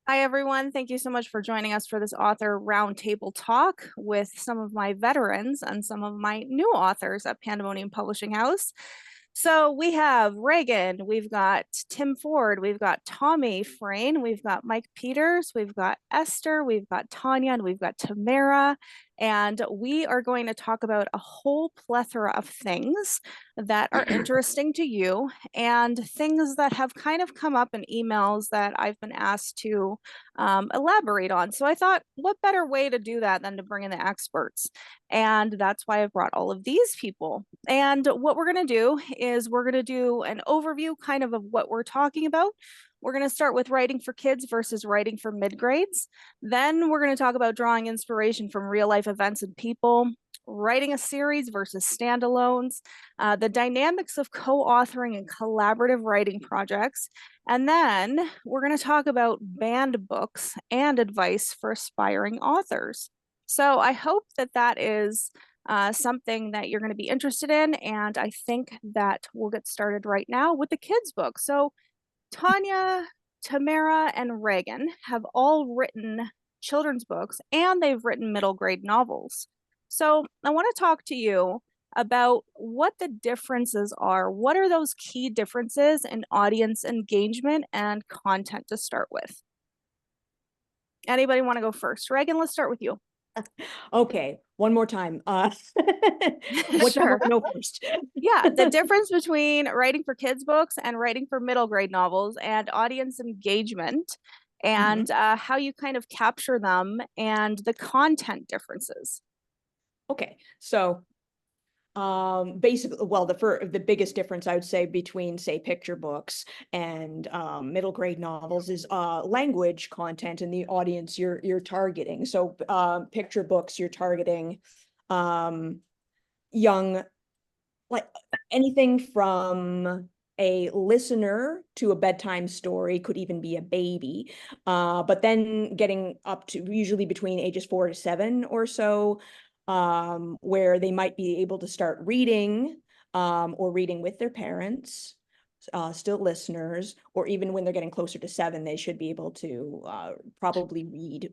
Hi, everyone. Thank you so much for joining us for this author roundtable talk with some of my veterans and some of my new authors at Pandamonium Publishing House. So we have Reagan, we've got Tim Ford, we've got Tommy Frayne, we've got Mike Peters, we've got Esther, we've got Tanya, and we've got Tamara. And we are going to talk about a whole plethora of things that are interesting to you and things that have kind of come up in emails that I've been asked to elaborate on. So I thought, what better way to do that than to bring in the experts? And that's why I've brought all of these people. And what we're going to do is we're going to do an overview kind of what we're talking about. We're going to start with writing for kids versus writing for mid grades. Then we're going to talk about drawing inspiration from real life events and people, writing a series versus standalones, the dynamics of co-authoring and collaborative writing projects. And then we're going to talk about banned books and advice for aspiring authors. So I hope that that is something that you're going to be interested in. And I think that we'll get started right now with the kids' book. So Tanya, Tamara, and Reagan have all written children's books and they've written middle grade novels. So I want to talk to you about what the differences are. What are those key differences in audience engagement and content to start with? Anybody want to go first? Reagan, let's start with you. Okay, one more time. What do I Sure. want to know first? Yeah, the difference between writing for kids' books and writing for middle grade novels and audience engagement Mhm. and how you kind of capture them and the content differences. Okay, so basically, well, the biggest difference I would say between, say, picture books and middle grade novels is language content and the audience you're targeting. So picture books, you're targeting um, young, like anything from a listener to a bedtime story, could even be a baby, but then getting up to usually between ages 4 to 7 or so, where they might be able to start reading, or reading with their parents, still listeners, or even when they're getting closer to 7, they should be able to probably read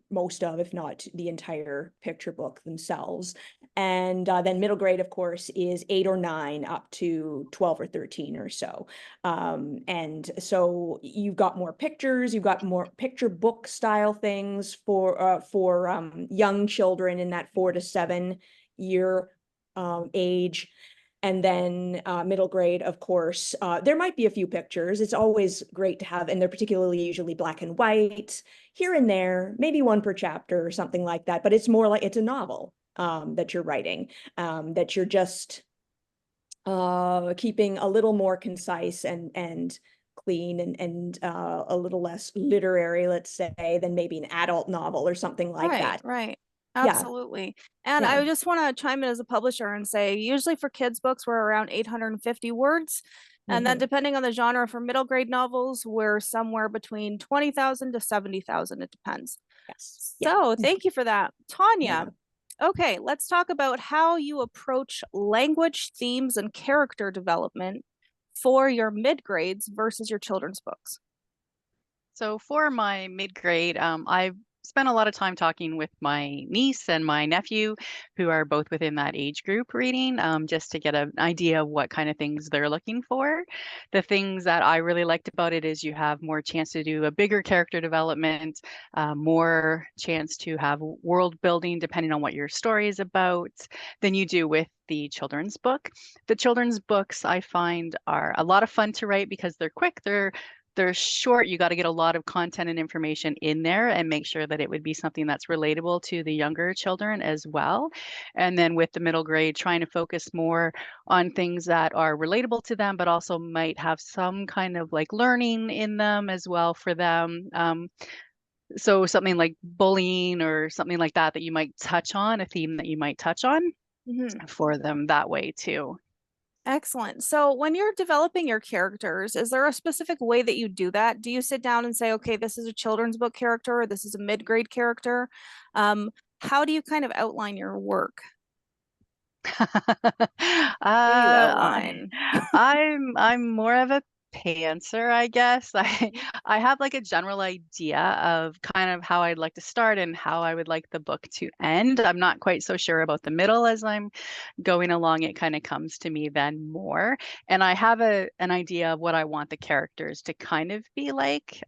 most of, if not the entire picture book themselves. And then middle grade, of course, is 8 or 9 up to 12 or 13 or so. And so you've got more pictures, you've got more picture book style things for young children in that 4 to 7 year age. And then middle grade, of course, there might be a few pictures. It's always great to have, and they're particularly usually black and white, here and there, maybe one per chapter or something like that. But it's more like it's a novel that you're writing, that you're just keeping a little more concise and clean and a little less literary, let's say, than maybe an adult novel or something like Right, that. right. Yeah, Absolutely. And yeah. I just want to chime in as a publisher and say, usually for kids' books, we're around 850 words. And then Mhm. depending on the genre for middle grade novels, we're somewhere between 20,000 to 70,000. It depends. Yes. Yeah. So thank you for that. Tanya, Yeah. okay, let's talk about how you approach language, themes, and character development for your mid grades versus your children's books. So for my mid-grade, I've spent a lot of time talking with my niece and my nephew, who are both within that age group reading, just to get an idea of what kind of things they're looking for. The things that I really liked about it is you have more chance to do a bigger character development, more chance to have world building depending on what your story is about than you do with the children's book. The children's books I find are a lot of fun to write because they're quick, they're short. You got to get a lot of content and information in there and make sure that it would be something that's relatable to the younger children as well. And then with the middle grade, trying to focus more on things that are relatable to them, but also might have some kind of like learning in them as well for them. So something like bullying or something like that, that you might touch on, a theme that you might touch on Mhm. for them that way too. Excellent. So when you're developing your characters, is there a specific way that you do that? Do you sit down and say, okay, this is a children's book character, or this is a mid-grade character? Um, how do you kind of outline your work? uh, Do you I, outline? I'm more of a pantser, I guess. I have like a general idea of kind of how I'd like to start and how I would like the book to end. I'm not quite so sure about the middle. As I'm going along, it kind of comes to me then more. And I have an idea of what I want the characters to kind of be like.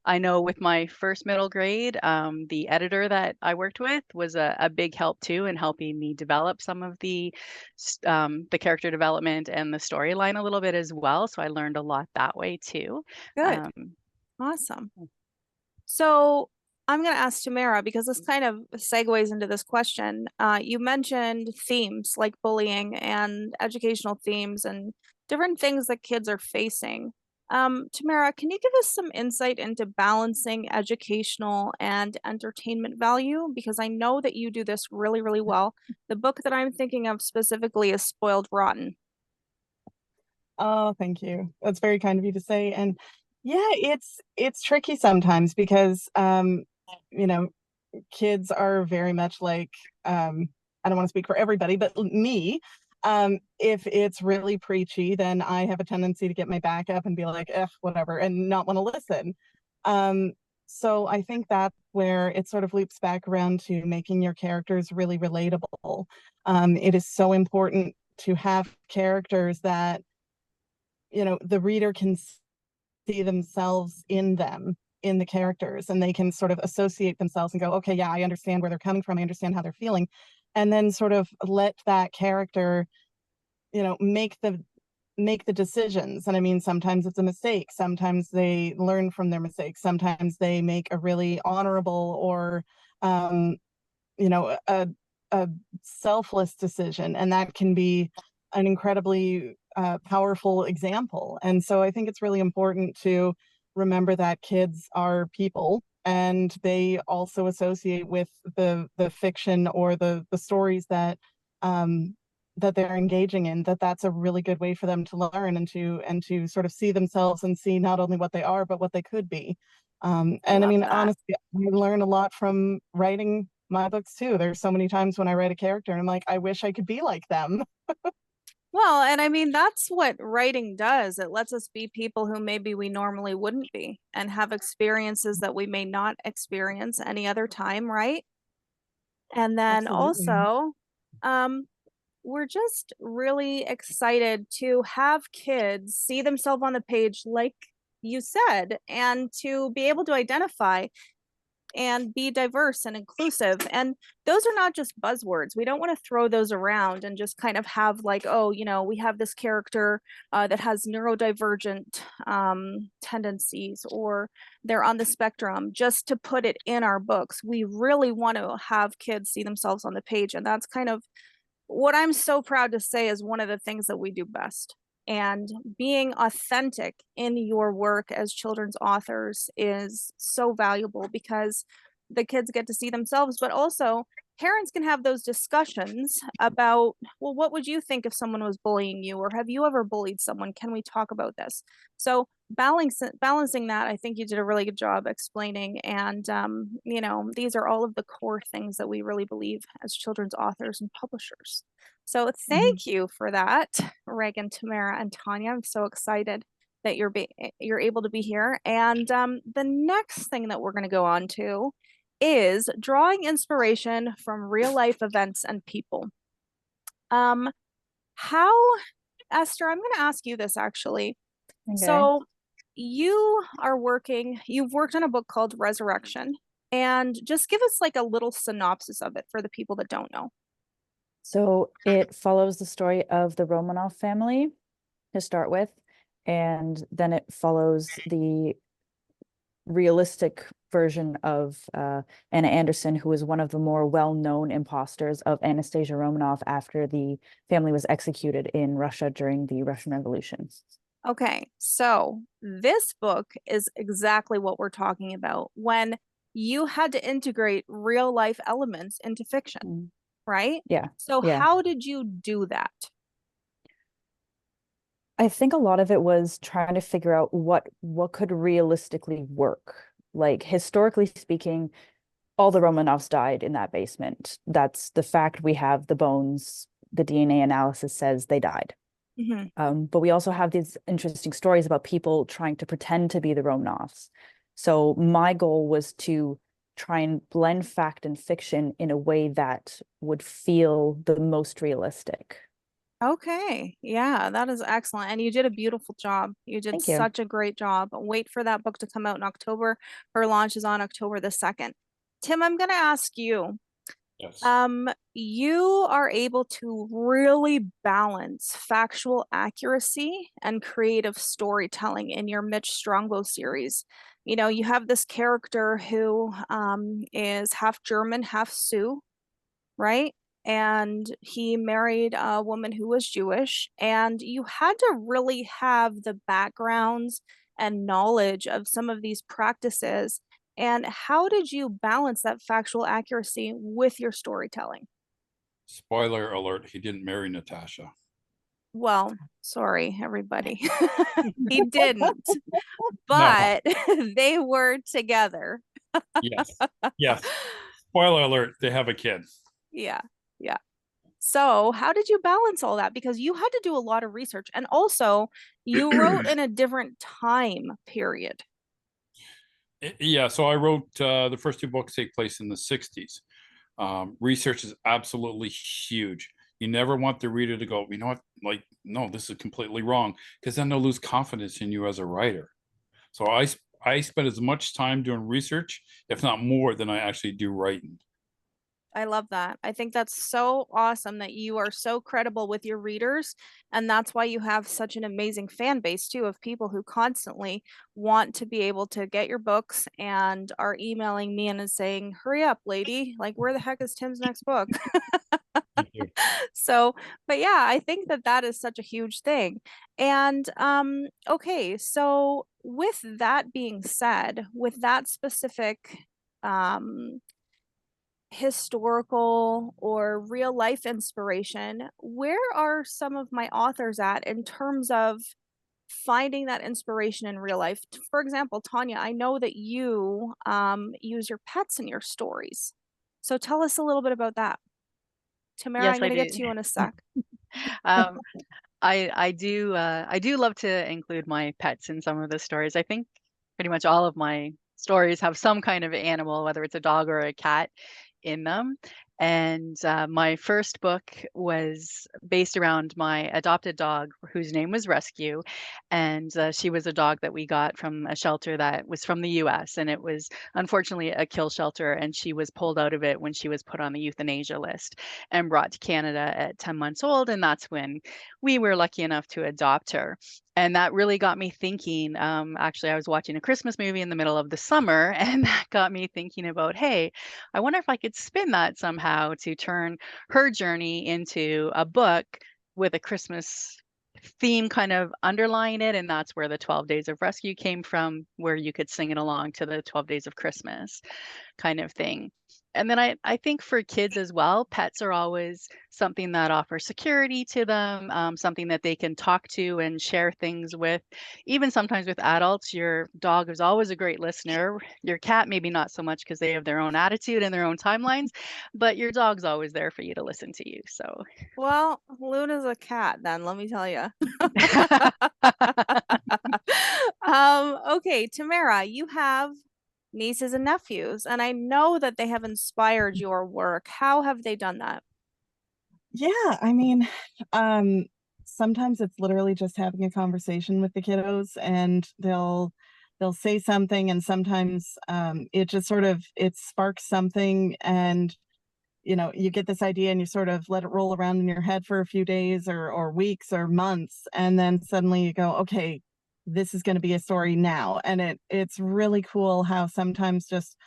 I know with my first middle grade, the editor that I worked with was a big help too in helping me develop some of the character development and the storyline a little bit as well. So I learned a lot that way too. Good. Awesome. So I'm going to ask Tamara, because this kind of segues into this question. You mentioned themes like bullying and educational themes and different things that kids are facing. Tamara, can you give us some insight into balancing educational and entertainment value? Because I know that you do this really, really well. The book that I'm thinking of specifically is Spoiled Rotten. Oh, thank you. That's very kind of you to say. And yeah, it's tricky sometimes because you know, kids are very much like I don't want to speak for everybody, but me. If it's really preachy, then I have a tendency to get my back up and be like, whatever, and not want to listen. So I think that's where it sort of loops back around to making your characters really relatable. It is so important to have characters that, you know, the reader can see themselves in them, in the characters, and they can sort of associate themselves and go, okay, yeah, I understand where they're coming from. I understand how they're feeling. And then sort of let that character, you know, make the decisions. And I mean, sometimes it's a mistake. Sometimes they learn from their mistakes. Sometimes they make a really honorable or, you know, a selfless decision. And that can be an incredibly powerful example. And so I think it's really important to remember that kids are people, and they also associate with the fiction or the stories that that they're engaging in. That's a really good way for them to learn and to sort of see themselves and see not only what they are but what they could be. And I mean, honestly, I learn a lot from writing my books too. There's so many times when I write a character and I'm like, I wish I could be like them. Well, and I mean, that's what writing does. It lets us be people who maybe we normally wouldn't be and have experiences that we may not experience any other time, right? And then Absolutely. also, we're just really excited to have kids see themselves on the page, like you said, and to be able to identify and be diverse and inclusive. And those are not just buzzwords. We don't want to throw those around and just kind of have like, oh, you know, we have this character that has neurodivergent tendencies, or they're on the spectrum, just to put it in our books. We really want to have kids see themselves on the page. And that's kind of what I'm so proud to say is one of the things that we do best. And being authentic in your work as children's authors is so valuable, because the kids get to see themselves, but also parents can have those discussions about, well, what would you think if someone was bullying you? Or have you ever bullied someone? Can we talk about this? So balancing that, I think you did a really good job explaining. And, you know, these are all of the core things that we really believe as children's authors and publishers. So thank you for that, Reagan, Tamara, and Tanya. I'm so excited that you're able to be here. And the next thing that we're going to go on to is drawing inspiration from real life events and people. How, Esther, I'm going to ask you this actually. Okay. So you've worked on a book called Resurrection, and just give us like a little synopsis of it for the people that don't know. So it follows the story of the Romanov family to start with, and then it follows the realistic version of Anna Anderson, who is one of the more well-known imposters of Anastasia Romanov after the family was executed in Russia during the Russian Revolution. Okay, so this book is exactly what we're talking about, when you had to integrate real life elements into fiction, right? Yeah. So how did you do that? I think a lot of it was trying to figure out what could realistically work. Like, historically speaking, all the Romanovs died in that basement. That's the fact. We have the bones. The DNA analysis says they died. But we also have these interesting stories about people trying to pretend to be the Romanovs. So my goal was to try and blend fact and fiction in a way that would feel the most realistic. Okay. Yeah, that is excellent. And you did a beautiful job. You did Thank you. such a great job. Wait for that book to come out in October. Her launch is on October the 2nd. Tim, I'm going to ask you. Yes. You are able to really balance factual accuracy and creative storytelling in your Mitch Strongbow series. You know, you have this character who is half German, half Sioux, right? And he married a woman who was Jewish, and you had to really have the backgrounds and knowledge of some of these practices. And how did you balance that factual accuracy with your storytelling? Spoiler alert, he didn't marry Natasha. Well, sorry, everybody. He didn't, but they were together. Yes. Yes. Spoiler alert, they have a kid. Yeah. Yeah. So how did you balance all that? Because you had to do a lot of research, and also you wrote in a different time period. Yeah, so I wrote the first 2 books take place in the 60s. Research is absolutely huge. You never want the reader to go, you know what, like, no, this is completely wrong, because then they'll lose confidence in you as a writer. So I spend as much time doing research, if not more, than I actually do writing. I love that. I think that's so awesome that you are so credible with your readers. And that's why you have such an amazing fan base too, of people who constantly want to be able to get your books and are emailing me and saying, hurry up, lady. Like, where the heck is Tim's next book? Thank you. So, but yeah, I think that that is such a huge thing. And okay, so with that being said, with that specific historical or real life inspiration, where are some of my authors at in terms of finding that inspiration in real life? For example, Tanya, I know that you use your pets in your stories. So tell us a little bit about that. Tamara, Yes, I'm I going to get do. to you in a sec. I do love to include my pets in some of the stories. I think pretty much all of my stories have some kind of animal, whether it's a dog or a cat, in them. And my first book was based around my adopted dog, whose name was Rescue. And she was a dog that we got from a shelter that was from the US. And it was unfortunately a kill shelter. And she was pulled out of it when she was put on the euthanasia list and brought to Canada at 10 months old. And that's when we were lucky enough to adopt her. And that really got me thinking. Actually, I was watching a Christmas movie in the middle of the summer, and that got me thinking about, hey, I wonder if I could spin that somehow to turn her journey into a book with a Christmas theme kind of underlying it. And that's where the 12 Days of Rescue came from, where you could sing it along to the 12 Days of Christmas kind of thing. And then I think for kids as well, pets are always something that offers security to them, something that they can talk to and share things with. Even sometimes with adults, your dog is always a great listener. Your cat, maybe not so much because they have their own attitude and their own timelines, but your dog's always there for you to listen to you. So, Well, Luna's a cat then, let me tell you. Okay, Tamara, you have nieces and nephews, and I know that they have inspired your work. How have they done that? Yeah, I mean, sometimes it's literally just having a conversation with the kiddos, and they'll say something, and sometimes it just sort of it sparks something, and you get this idea and you sort of let it roll around in your head for a few days or weeks or months, and then suddenly you go, okay, this is going to be a story now. And it's really cool how sometimes just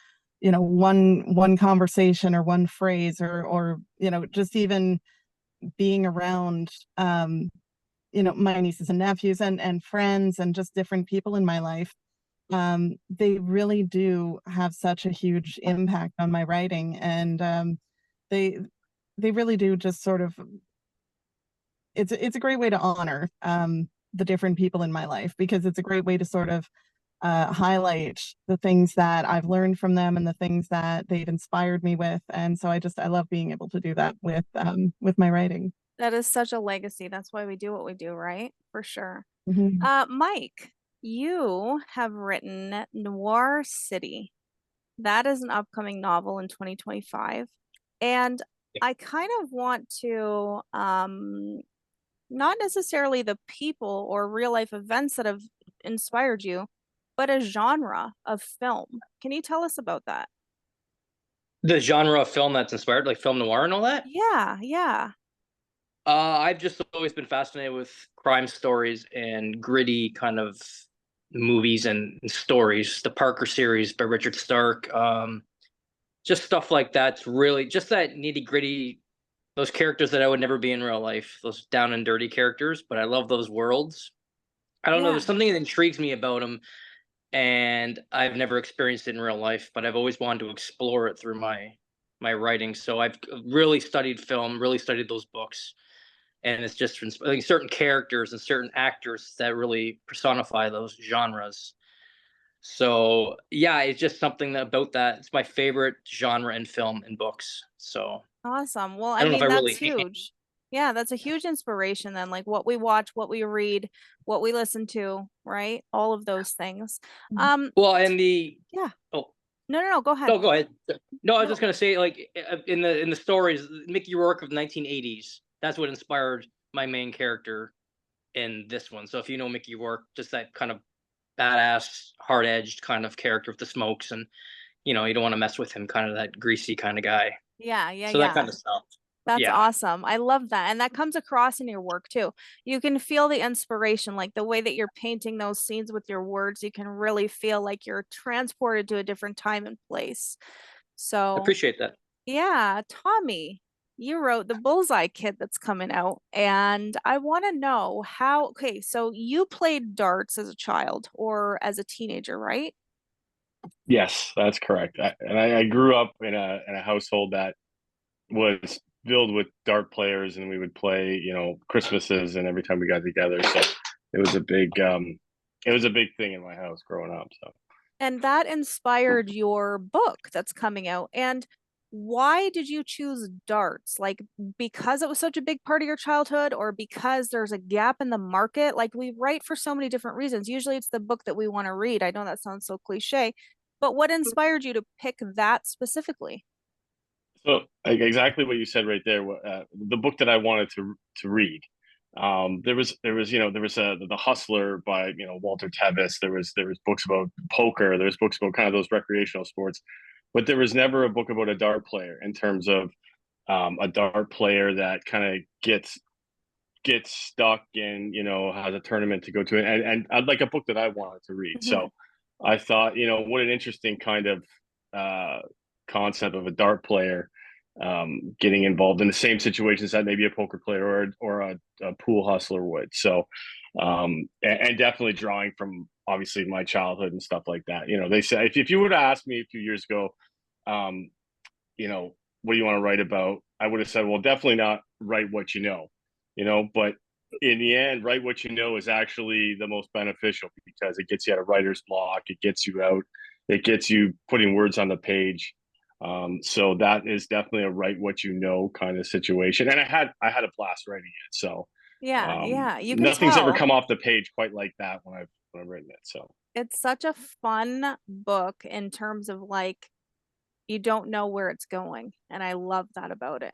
one conversation or one phrase or just even being around my nieces and nephews and friends and just different people in my life, they really do have such a huge impact on my writing. And they really do just sort of, it's a great way to honor the different people in my life, because it's a great way to sort of highlight the things that I've learned from them and the things that they've inspired me with. And so I love being able to do that with my writing. That is such a legacy. That's why we do what we do, right? For sure. Mhm. Mike, you have written Noir City. That is an upcoming novel in 2025. And I kind of want to, not necessarily the people or real life events that have inspired you, but a genre of film. Can you tell us about that? The genre of film that's inspired, like film noir and all that. Yeah, yeah. I've just always been fascinated with crime stories and gritty kind of movies and stories. The Parker series by Richard Stark, just stuff like that's really just that nitty gritty. Those characters that I would never be in real life, those down and dirty characters, but I love those worlds. I don't know, Yeah. there's something that intrigues me about them, and I've never experienced it in real life, but I've always wanted to explore it through my writing. So I've really studied film, really studied those books, and it's just like certain characters and certain actors that really personify those genres. So yeah, it's just something about that. It's my favorite genre in film and books. So Awesome. Well, I I don't know if mean, I that's really huge. Yeah, that's a huge inspiration then, like what we watch, what we read, what we listen to, right? All of those things. well, and the Yeah. oh No, go ahead. no, go ahead. No, I was No. just gonna say, like in the stories, Mickey Rourke of 1980s. That's what inspired my main character in this one. So if you know Mickey Rourke, just that kind of badass, hard edged kind of character with the smokes, and you don't want to mess with him, kind of that greasy kind of guy. Yeah, So that kind of stuff. That's Yeah. awesome. I love that. And that comes across in your work too. You can feel the inspiration, like the way that you're painting those scenes with your words. You can really feel like you're transported to a different time and place. So, Appreciate that. yeah, Tommy, you wrote The Bullseye Kid that's coming out. And I want to know how, okay, so you played darts as a child or as a teenager, right? Yes, that's correct. I grew up in a household that was filled with dart players, and we would play, Christmases and every time we got together. So it was a big thing in my house growing up. So And that inspired your book that's coming out. And why did you choose darts? Like because it was such a big part of your childhood, or because there's a gap in the market? Like we write for so many different reasons. Usually it's the book that we want to read. I know that sounds so cliche, but what inspired you to pick that specifically? So like, exactly what you said right there. The book that I wanted to read. There was The Hustler by Walter Tevis. There was books about poker. There's books about kind of those recreational sports, but there was never a book about a dart player in terms of a dart player that kind of gets stuck and has a tournament to go to, and I'd like a book that I wanted to read. So I thought, what an interesting kind of concept of a dart player getting involved in the same situations that maybe a poker player or a pool hustler would. So and definitely drawing from obviously my childhood and stuff like that. They say if you would have asked me a few years ago, what do you want to write about? I would have said, well, definitely not write what but in the end, write what is actually the most beneficial, because it gets you out of writer's block. It gets you out. It gets you putting words on the page. So that is definitely a write what kind of situation. And I had a blast writing it. So Yeah, you can nothing's ever tell. come off the page quite like that when I've written it. So It's such a fun book in terms of like you don't know where it's going, and I love that about it.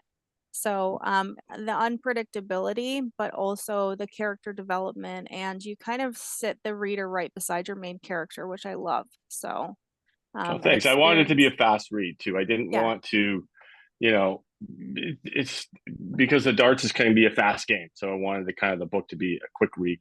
So the unpredictability, but also the character development, and you kind of sit the reader right beside your main character, which I love. So thanks. I wanted it to be a fast read too. I didn't want to, it's because the darts is going to be a fast game. So I wanted the book to be a quick read,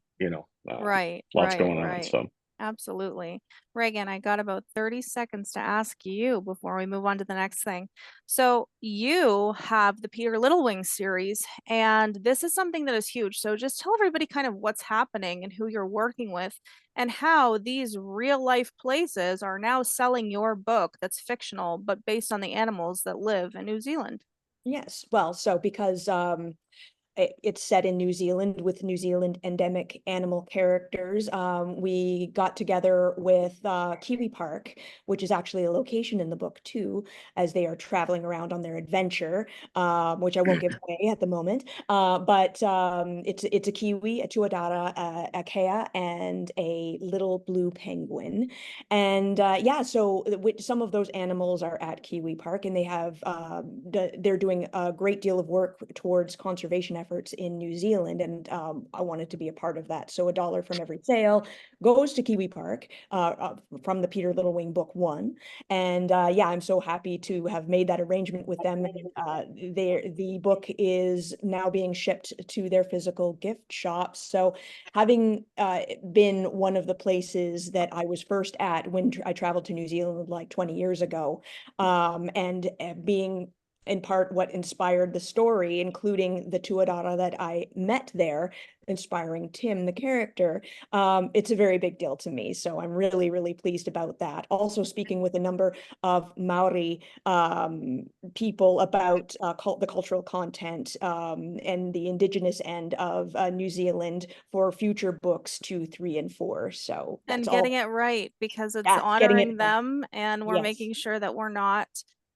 right, lots right, going on. right. So Absolutely. Reagan, I got about 30 seconds to ask you before we move on to the next thing. So you have the Peter Littlewing series, and this is something that is huge. So just tell everybody kind of what's happening and who you're working with, and how these real life places are now selling your book that's fictional, but based on the animals that live in New Zealand. Yes. Well, so because it's set in New Zealand with New Zealand endemic animal characters. We got together with Kiwi Park, which is actually a location in the book too, as they are traveling around on their adventure, which I won't give away at the moment. But it's a kiwi, a tuatara, a kea, and a little blue penguin. And yeah, so some of those animals are at Kiwi Park, and they have they're doing a great deal of work towards conservation efforts in New Zealand, and I wanted to be a part of that. So $1 from every sale goes to Kiwi Park from the Peter Littlewing book 1. And yeah, I'm so happy to have made that arrangement with them. The book is now being shipped to their physical gift shops. So having been one of the places that I was first at when I traveled to New Zealand like 20 years ago, and being in part what inspired the story, including the tuatara that I met there, inspiring Tim, the character. It's a very big deal to me. So I'm really, really pleased about that. Also speaking with a number of Maori people about the cultural content and the Indigenous end of New Zealand for future books 2, 3, and 4. So And that's getting all. it right, because it's Yeah, getting it honoring right. them, and we're Yes. making sure that we're not,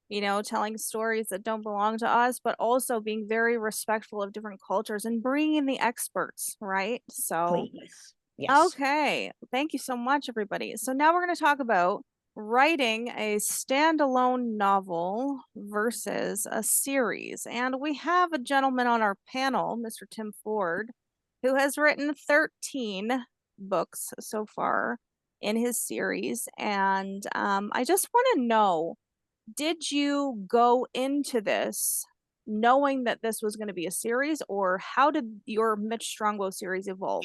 you know, telling stories that don't belong to us, but also being very respectful of different cultures and bringing in the experts, right? So, Please. Yes. okay, thank you so much, everybody. So now we're going to talk about writing a standalone novel versus a series. And we have a gentleman on our panel, Mr. Tim Ford, who has written 13 books so far in his series. And I just want to know, did you go into this knowing that this was going to be a series, or how did your Mitch Strongbow series evolve?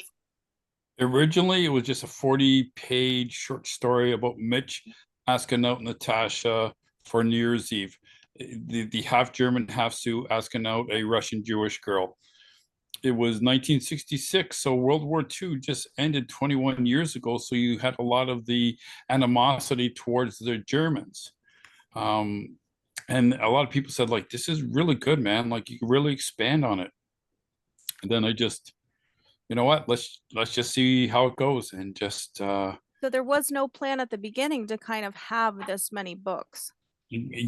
Originally, it was just a 40-page short story about Mitch asking out Natasha for New Year's Eve. The half German, half Sioux asking out a Russian Jewish girl. It was 1966, so World War II just ended 21 years ago, so you had a lot of the animosity towards the Germans. And a lot of people said, like, this is really good, man. Like, you can really expand on it. And then I just, you know what, let's just see how it goes. And just So there was no plan at the beginning to kind of have this many books.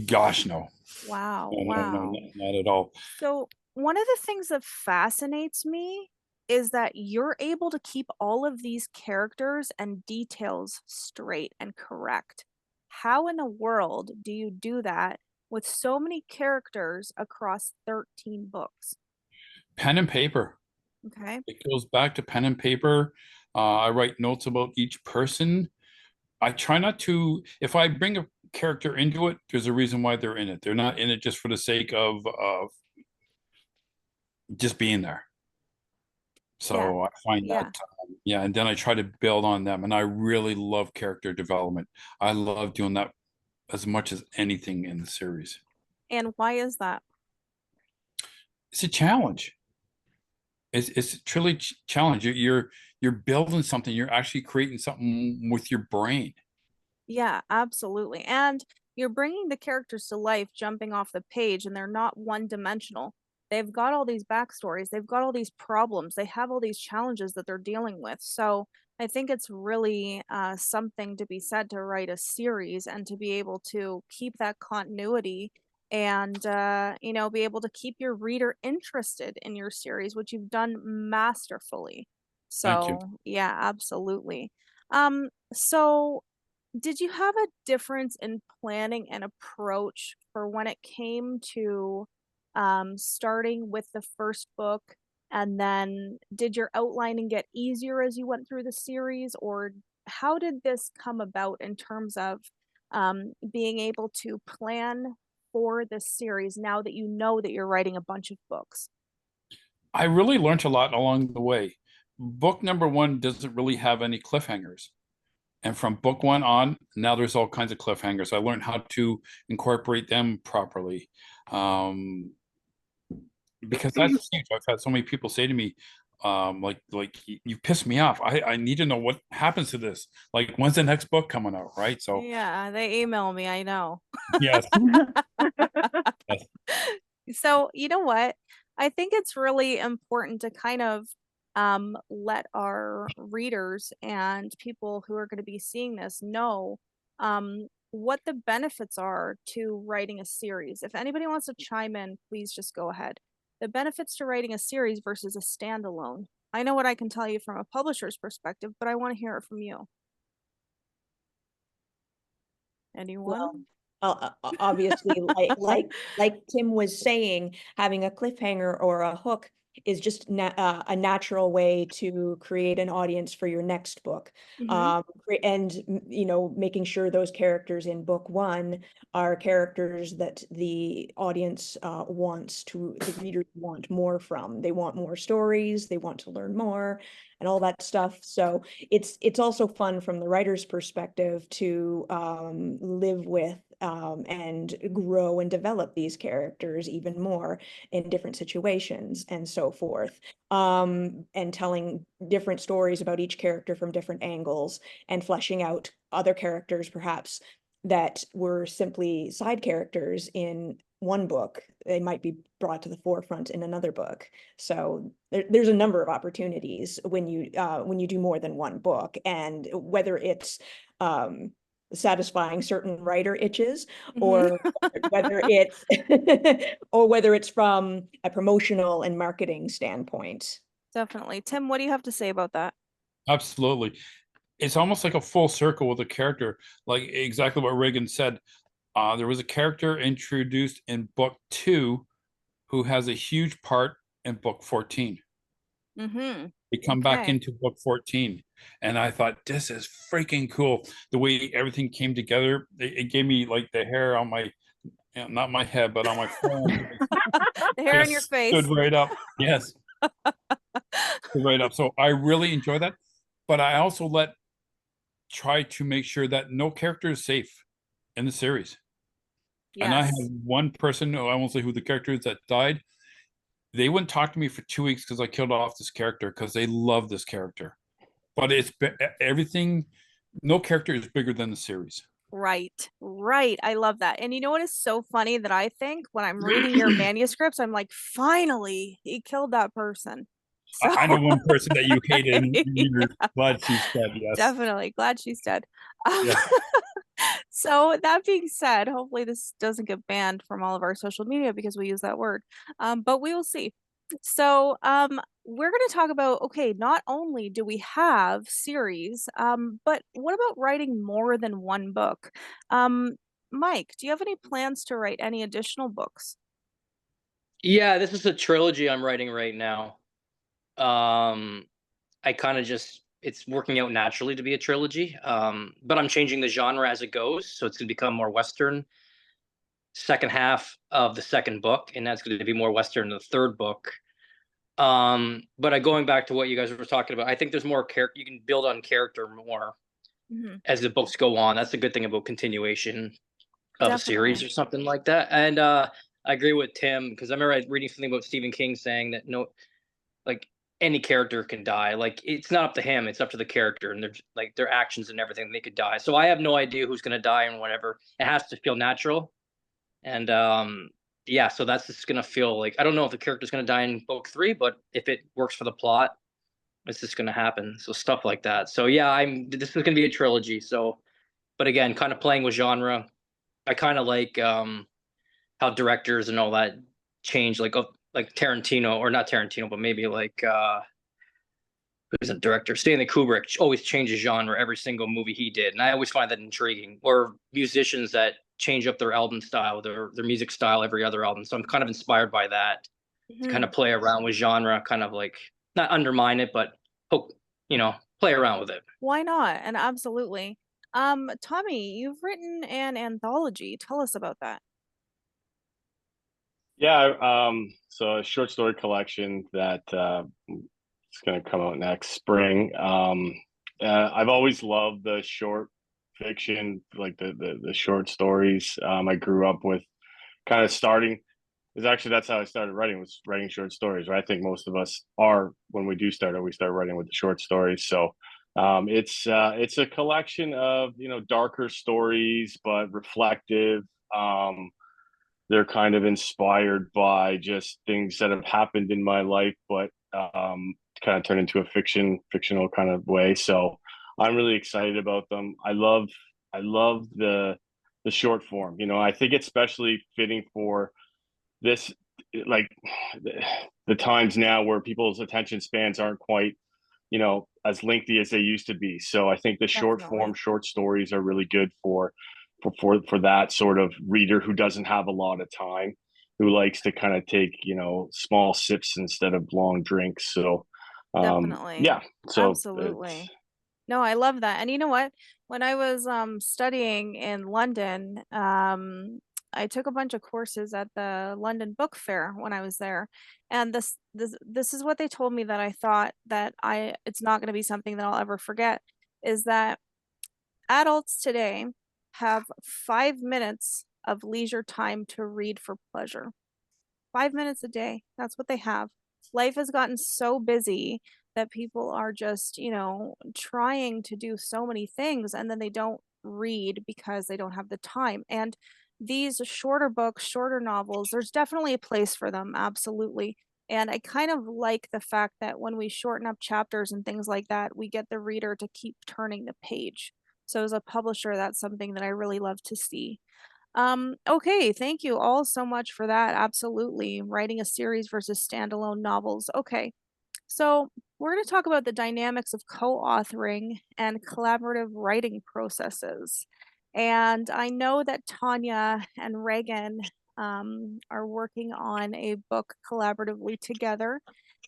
gosh, no. Wow. No, Wow. not at all. So one of the things that fascinates me is that you're able to keep all of these characters and details straight and correct. How in the world do you do that with so many characters across 13 books? Pen and paper. Okay. It goes back to pen and paper. I write notes about each person. I try not to, if I bring a character into it, there's a reason why they're in it. They're not in it just for the sake of just being there. So I find that, yeah, and then I try to build on them. And I really love character development. I love doing that as much as anything in the series. And why is that? It's a challenge. It's truly challenge. You're building something. You're actually creating something with your brain. Yeah, absolutely. And you're bringing the characters to life, jumping off the page, and they're not one-dimensional. They've got all these backstories. They've got all these problems. They have all these challenges that they're dealing with. So I think it's really something to be said to write a series and to be able to keep that continuity and, you know, be able to keep your reader interested in your series, which you've done masterfully. Thank you. So yeah, absolutely. So did you have a difference in planning and approach for when it came to starting with the first book, and then did your outlining get easier as you went through the series, or how did this come about in terms of being able to plan for this series now that you know that you're writing a bunch of books? I really learned a lot along the way. Book number 1 doesn't really have any cliffhangers. And from book 1 on, now there's all kinds of cliffhangers. I learned how to incorporate them properly. Because that's huge. I've had so many people say to me, like you pissed me off. I need to know what happens to this. Like, when's the next book coming out, right? So Yeah, they email me, I know. yes. Yes. So you know what? I think it's really important to kind of let our readers and people who are going to be seeing this know what the benefits are to writing a series. If anybody wants to chime in, please just go ahead. The benefits to writing a series versus a standalone. I know what I can tell you from a publisher's perspective, but I want to hear it from you. Anyone? Obviously, like Tim was saying, having a cliffhanger or a hook is just a natural way to create an audience for your next book. And making sure those characters in book one are characters that the audience the readers want more from. They want more stories, they want to learn more, and all that stuff. So it's also fun from the writer's perspective to live with and grow and develop these characters even more in different situations and so forth. And telling different stories about each character from different angles and fleshing out other characters perhaps that were simply side characters in one book, they might be brought to the forefront in another book. So there's a number of opportunities when you do more than one book, and whether it's satisfying certain writer itches, or whether it's whether it's from a promotional and marketing standpoint. Definitely. Tim, what do you have to say about that? Absolutely. It's almost like a full circle with a character, like exactly what Reagan said. There was a character introduced in book 2 who has a huge part in book 14. They come back into book 14, and I thought, this is freaking cool. The way everything came together, it gave me like the hair on my, not my head, but on my phone. The hair on your face. Stood right up. Yes. Stood right up. So I really enjoy that. But I also try to make sure that no character is safe in the series. Yes. And I have one person, I won't say who the character is, that died. They wouldn't talk to me for 2 weeks because I killed off this character because they love this character. But it's everything, no character is bigger than the series. Right. I love that. And you know what is so funny that I think when I'm reading your manuscripts, I'm like, finally, he killed that person. So I know one person that you hated, and you're glad she's dead. Yes. Definitely. Glad she's dead. Yes. So that being said, hopefully this doesn't get banned from all of our social media because we use that word. But we will see. So we're going to talk about, okay, not only do we have series, but what about writing more than one book? Mike, do you have any plans to write any additional books? Yeah, this is a trilogy I'm writing right now. I kind of just, it's working out naturally to be a trilogy, but I'm changing the genre as it goes, so it's going to become more Western second half of the second book, and that's going to be more Western in the third book. But going back to what you guys were talking about, I think there's more character, you can build on character more as the books go on. That's the good thing about continuation of a series or something like that. And I agree with Tim, because I remember reading something about Stephen King saying that any character can die. Like, it's not up to him, it's up to the character and their actions and everything. They could die. So I have no idea who's going to die and whatever. It has to feel natural. And yeah, so that's just going to feel like, I don't know if the character's going to die in book 3, but if it works for the plot, it's just going to happen. So stuff like that. So yeah, this is going to be a trilogy. So, but again, kind of playing with genre. I kind of like how directors and all that change, like Tarantino, or not Tarantino, but maybe like who's a director? Stanley Kubrick always changes genre every single movie he did, and I always find that intriguing. Or musicians that change up their album style, their music style every other album. So I'm kind of inspired by that to kind of play around with genre, kind of like not undermine it, but play around with it. Why not? And absolutely. Tommy, you've written an anthology. Tell us about that. Yeah, so a short story collection that is going to come out next spring. I've always loved the short fiction, like the short stories. I grew up with kind of starting. That's how I started writing, was writing short stories. Right? I think most of us are, when we do start, we start writing with the short stories. So it's a collection of darker stories, but reflective. they're kind of inspired by just things that have happened in my life, but kind of turned into a fictional kind of way. So I'm really excited about them. I love the short form. You know, I think it's especially fitting for this, like the times now where people's attention spans aren't quite, you know, as lengthy as they used to be. So I think the short form, Definitely. short stories are really good for that sort of reader who doesn't have a lot of time, who likes to kind of take, you know, small sips instead of long drinks. So Definitely. yeah, so it's, Absolutely. No, I love that. And you know what? When I was studying in London, I took a bunch of courses at the London Book Fair when I was there. And this is what they told me that I thought that it's not going to be something that I'll ever forget, is that adults today have 5 minutes of leisure time to read for pleasure. 5 minutes a day. That's what they have. Life has gotten so busy that people are just, you know, trying to do so many things and then they don't read because they don't have the time. And these shorter books, shorter novels, there's definitely a place for them, absolutely. And I kind of like the fact that when we shorten up chapters and things like that, we get the reader to keep turning the page. So as a publisher, that's something that I really love to see. Okay, thank you all so much for that. Absolutely. Writing a series versus standalone novels. Okay, so we're going to talk about the dynamics of co-authoring and collaborative writing processes. And I know that Tanya and Reagan are working on a book collaboratively together.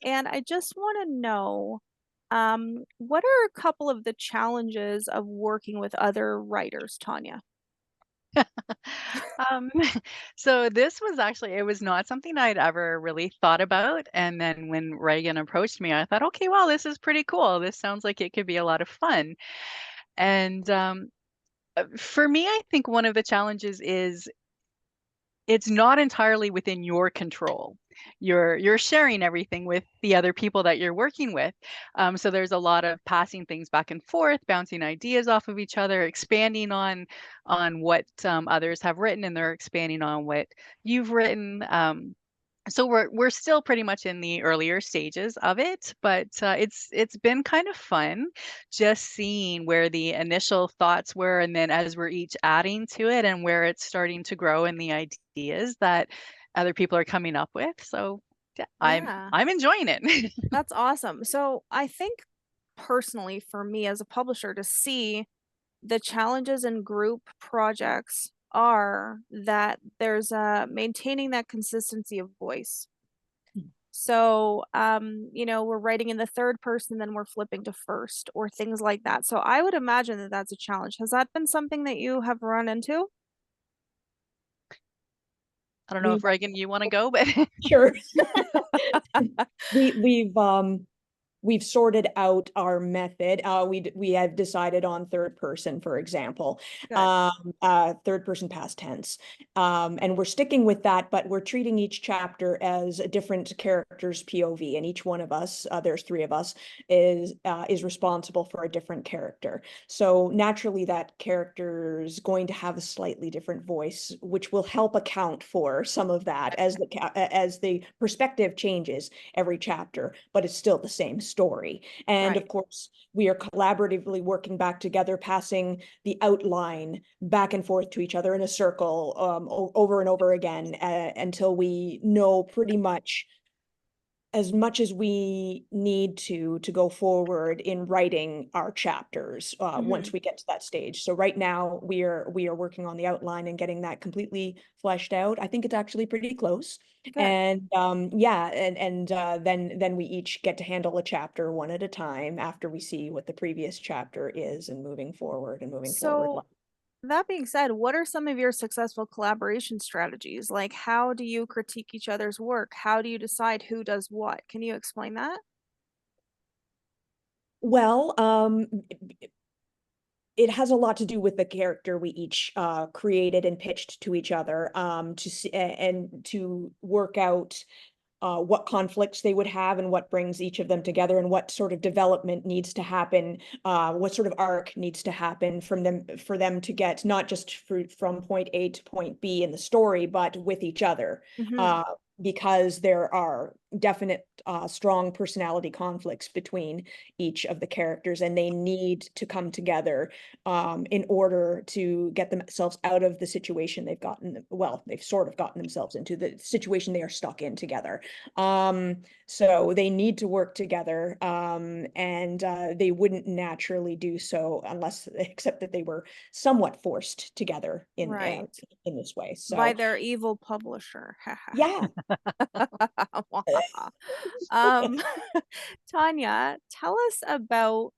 And I just want to know, what are a couple of the challenges of working with other writers, Tanya? Um, so this was actually, it was not something I'd ever really thought about. And then when Reagan approached me, I thought, okay, well, this is pretty cool. This sounds like it could be a lot of fun. And for me, I think one of the challenges is it's not entirely within your control. You're sharing everything with the other people that you're working with. So there's a lot of passing things back and forth, bouncing ideas off of each other, expanding on what others have written, and they're expanding on what you've written. So we're still pretty much in the earlier stages of it, but it's been kind of fun just seeing where the initial thoughts were, and then as we're each adding to it, and where it's starting to grow, and the ideas that other people are coming up with. So yeah, Yeah. I'm enjoying it. That's awesome. So I think personally for me as a publisher to see the challenges in group projects are that there's maintaining that consistency of voice. So, you know, we're writing in the third person, then we're flipping to first or things like that. So I would imagine that that's a challenge. Has that been something that you have run into? I don't know if Reagan, you want to go, but Sure. We've sorted out our method. We have decided on third person, for example, Good. third person past tense, and we're sticking with that. But we're treating each chapter as a different character's POV, and each one of us, there's three of us, is responsible for a different character. So naturally, that character is going to have a slightly different voice, which will help account for some of that as the perspective changes every chapter, but it's still the same story. And Right. of course, we are collaboratively working back together, passing the outline back and forth to each other in a circle, over and over again, until we know pretty much as we need to go forward in writing our chapters, once we get to that stage. So right now we are working on the outline and getting that completely fleshed out. I think it's actually pretty close. Good. And yeah, and then we each get to handle a chapter one at a time after we see what the previous chapter is, and moving forward. So that being said, what are some of your successful collaboration strategies? Like, how do you critique each other's work? How do you decide who does what? Can you explain that? Well, it has a lot to do with the character we each created and pitched to each other, to see and to work out what conflicts they would have and what brings each of them together and what sort of development needs to happen, what sort of arc needs to happen from them for them to get not just from point A to point B in the story, but with each other. Mhm. Because there are definite strong personality conflicts between each of the characters, and they need to come together in order to get themselves out of the situation they've sort of gotten themselves into, the situation they are stuck in together. So they need to work together, and they wouldn't naturally do so except that they were somewhat forced together in this way. So By their evil publisher. yeah. um, Tanya, tell us about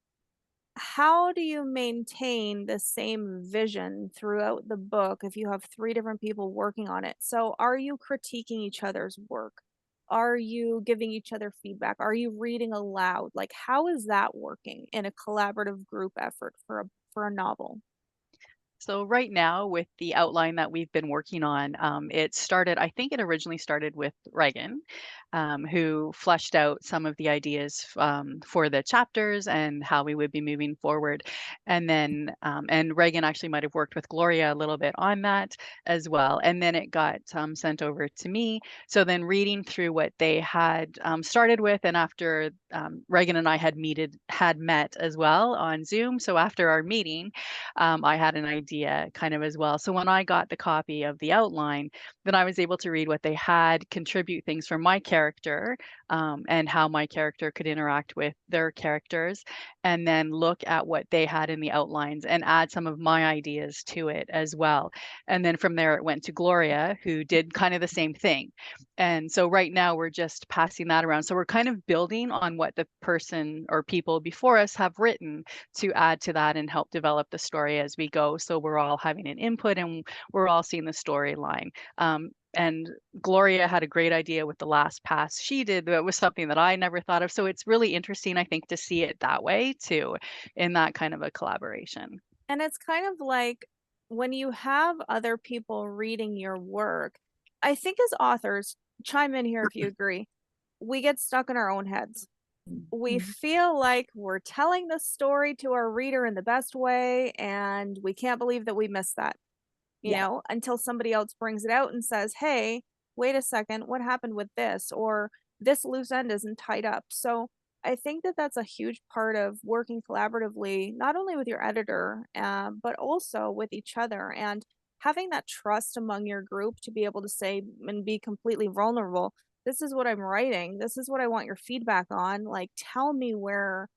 how do you maintain the same vision throughout the book if you have 3 different people working on it? So are you critiquing each other's work? Are you giving each other feedback? Are you reading aloud? Like, how is that working in a collaborative group effort for a novel? So right now, with the outline that we've been working on, I think it originally started with Reagan, who fleshed out some of the ideas for the chapters and how we would be moving forward. And then, and Reagan actually might have worked with Gloria a little bit on that as well. And then it got sent over to me. So then reading through what they had started with, and after Reagan and I had met as well on Zoom. So after our meeting, I had an idea kind of as well. So when I got the copy of the outline, then I was able to read what they had, contribute things from my character, and how my character could interact with their characters, and then look at what they had in the outlines and add some of my ideas to it as well. And then from there, it went to Gloria, who did kind of the same thing. And so right now we're just passing that around. So we're kind of building on what the person or people before us have written to add to that and help develop the story as we go. So we're all having an input and we're all seeing the storyline. And Gloria had a great idea with the last pass she did. That was something that I never thought of. So it's really interesting, I think, to see it that way too, in that kind of a collaboration. And it's kind of like when you have other people reading your work, I think as authors, chime in here if you agree, we get stuck in our own heads. We feel like we're telling the story to our reader in the best way, and we can't believe that we missed that, you know, until somebody else brings it out and says, hey, wait a second, what happened with this? Or this loose end isn't tied up. So I think that that's a huge part of working collaboratively, not only with your editor, but also with each other, and having that trust among your group to be able to say and be completely vulnerable. This is what I'm writing. This is what I want your feedback on. Like, tell me where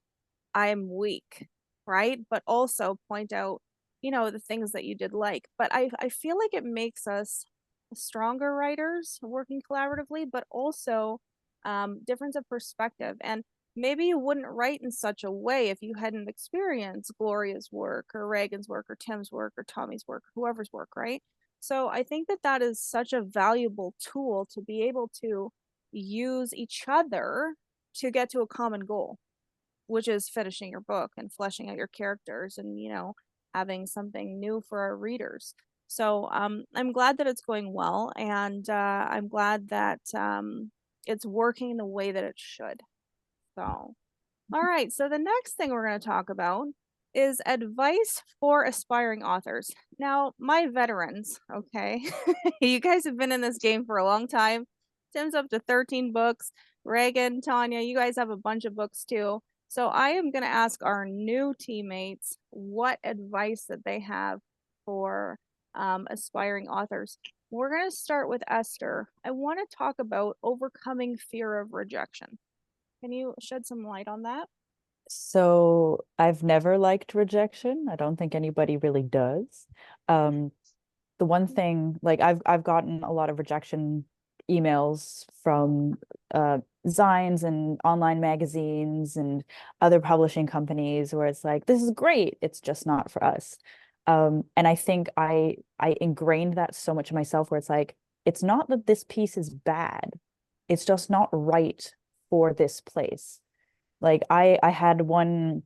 I'm weak, right? But also point out, you know, the things that you did like. But I feel like it makes us stronger writers working collaboratively, but also difference of perspective. And maybe you wouldn't write in such a way if you hadn't experienced Gloria's work or Reagan's work or Tim's work or Tommy's work, or whoever's work, right? So I think that that is such a valuable tool to be able to use each other to get to a common goal, which is finishing your book and fleshing out your characters and, you know, having something new for our readers. So I'm glad that it's going well, and I'm glad that it's working the way that it should. So, all right. So the next thing we're going to talk about is advice for aspiring authors. Now, my veterans, okay, you guys have been in this game for a long time. Tim's up to 13 books. Reagan, Tanya, you guys have a bunch of books too. So I am going to ask our new teammates what advice that they have for aspiring authors. We're going to start with Esther. I want to talk about overcoming fear of rejection. Can you shed some light on that? So I've never liked rejection. I don't think anybody really does. The one thing, like I've gotten a lot of rejection emails from Zines and online magazines and other publishing companies where it's like, this is great, it's just not for us. And I think I ingrained that so much in myself where it's like, it's not that this piece is bad, it's just not right for this place. Like I had one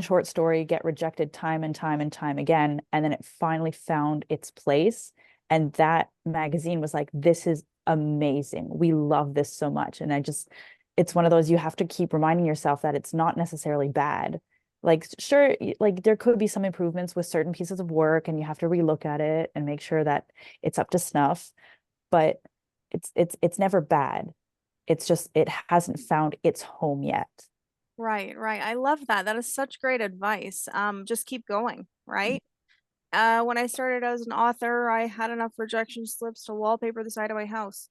short story get rejected time and time and time again, and then it finally found its place, and that magazine was like, this is amazing. We love this so much. And it's one of those, you have to keep reminding yourself that it's not necessarily bad. Like, sure, like there could be some improvements with certain pieces of work, and you have to relook at it and make sure that it's up to snuff, but it's never bad. It's just, it hasn't found its home yet. Right, right. I love that. That is such great advice. Just keep going, right? When I started as an author, I had enough rejection slips to wallpaper the side of my house.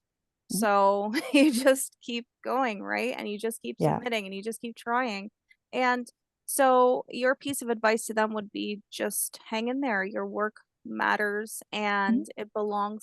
So you just keep going, right? And you just keep submitting and you just keep trying. And so your piece of advice to them would be just hang in there. Your work matters and it belongs